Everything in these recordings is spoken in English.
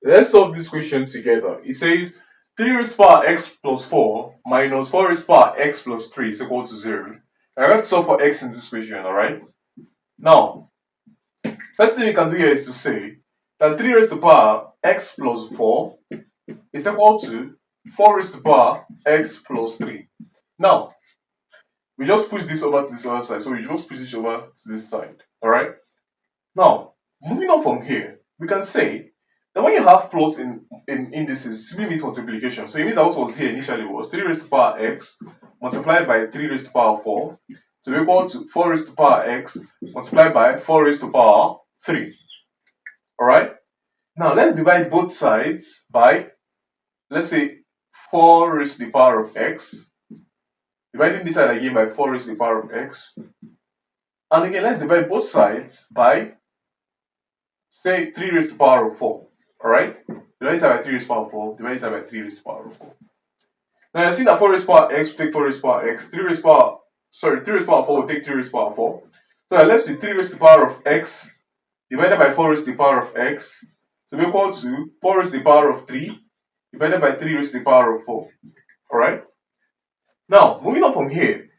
Let's solve this question together. It says 3 raised to the power x plus 4 minus 4 raised to the power x plus 3 is equal to 0. Now we have to solve for x in this question, alright? Now, first thing we can do here is to say that 3 raised to the power x plus 4 is equal to 4 raised to the power x plus 3. Now, we just push this over to this other side. So we just push this over to this side, alright? Now, moving on from here, we can say that when you have plus in indices, simply means multiplication. So it means that what was here initially was 3 raised to the power x multiplied by 3 raised to the power 4 to be equal to 4 raised to the power x multiplied by 4 raised to the power 3. Alright? Now let's divide both sides by, let's say, 4 raised to the power of x. Dividing this side again by 4 raised to the power of x. And again, let's divide both sides by, say, 3 raised to the power of 4. Alright? Divide this by 3 raised to the power of 4. Divide this by 3 raised to the power of 4. Now you're seeing that 4 raised to the power x will take 4 raised to the power x. 3 raised to the power, 3 raised to the power 4 will take 3 raised to the power 4. So that left with 3 raised to the power of x divided by 4 raised to the power of x to be equal to 4 raised to the power of 3 divided by 3 raised to the power of 4. Alright? Now, moving on from here,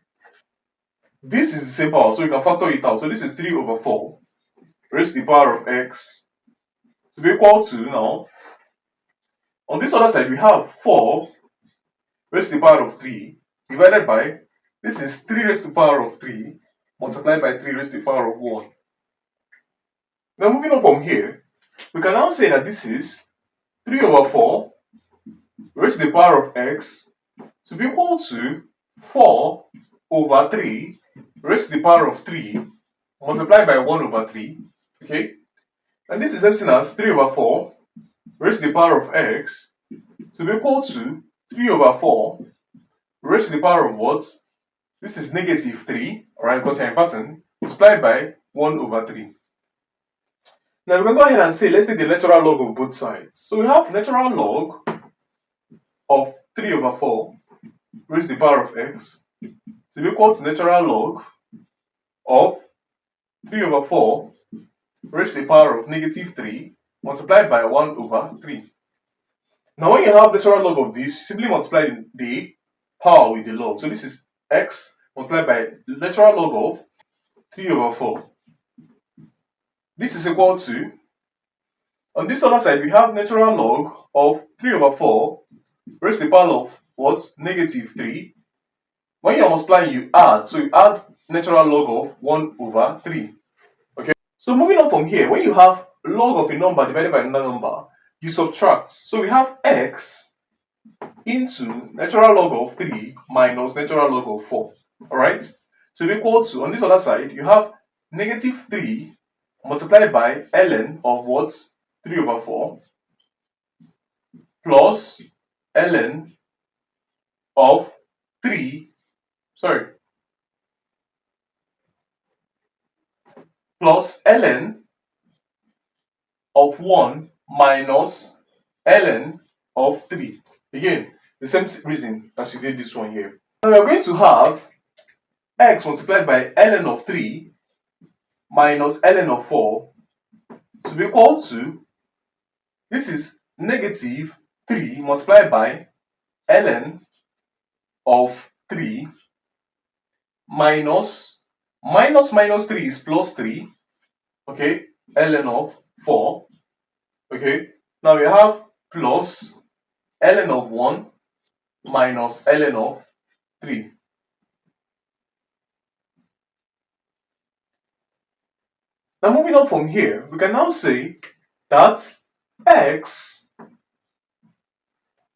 this is the same power, so you can factor it out. So this is 3 over 4 raised to the power of x to be equal to, now, on this other side, we have 4 raised to the power of 3 divided by, this is 3 raised to the power of 3 multiplied by 3 raised to the power of 1. Now, moving on from here, we can now say that this is 3 over 4 raised to the power of x to be equal to 4 over 3 raised to the power of 3 multiplied by 1 over 3. Okay? And this is same as 3 over 4 raised to the power of x to be equal to 3 over 4 raised to the power of what? This is negative 3, alright, because you're in pattern, multiplied by 1 over 3. Now we can go ahead and say, let's take the natural log of both sides. So we have natural log of 3 over 4 raised to the power of x to be equal to natural log of 3 over 4 raised to the power of negative 3 multiplied by 1 over 3. Now when you have natural log of this, simply multiply the power with the log. So this is x multiplied by natural log of 3 over 4. This is equal to, on this other side, we have natural log of 3 over 4 raised to the power of what? Negative 3. When you are multiplying, you add. So you add natural log of 1 over 3. Okay. So moving on from here, when you have log of a number divided by another number, you subtract. So we have x into natural log of 3 minus natural log of 4. Alright? So equal to, on this other side, you have negative 3 multiplied by ln of what? 3 over 4 plus ln of 3, plus ln of 1 minus ln of 3. Again, the same reason as you did this one here. Now we are going to have x multiplied by ln of 3 minus ln of 4 to be equal to, this is negative 3 multiplied by ln of 3 minus 3 is plus 3, okay, ln of 4, okay. Now we have plus ln of 1 minus ln of 3. Now moving on from here, we can now say that x,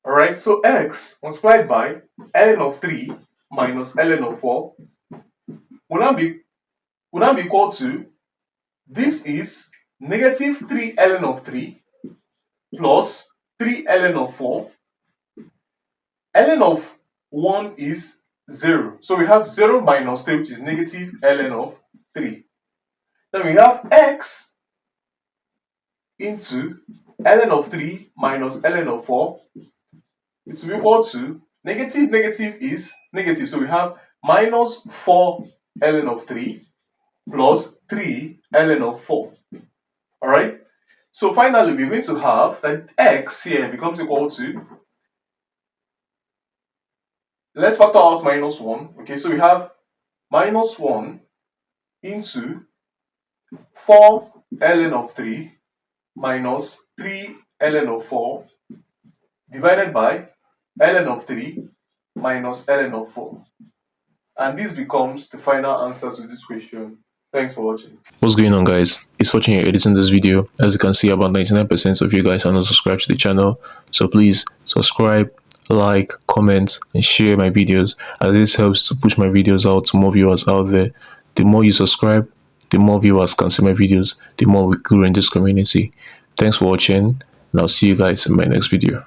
alright, so x multiplied by ln of 3 minus ln of 4 will now be equal to, this is negative 3 ln of 3 plus 3 ln of 4. Ln of 1 is 0. So we have 0 minus 3, which is negative ln of 3. Then we have x into ln of 3 minus ln of 4. It will be equal to, negative is negative. So we have minus 4 ln of 3 plus 3 ln of 4. Alright? So finally, we're going to have that x here becomes equal to, let's factor out minus 1. Okay, so we have minus 1 into 4 ln of 3 minus 3 ln of 4 divided by ln of 3 minus ln of 4. And this becomes the final answer to this question. Thanks for watching. What's going on, guys? It's Fortune here editing this video. As you can see, about 99% of you guys are not subscribed to the channel, so please subscribe, like, comment, and share my videos, as this helps to push my videos out to more viewers out there. The more you subscribe, the more viewers can see my videos, the more we grow in this community. Thanks for watching, and I'll see you guys in my next video.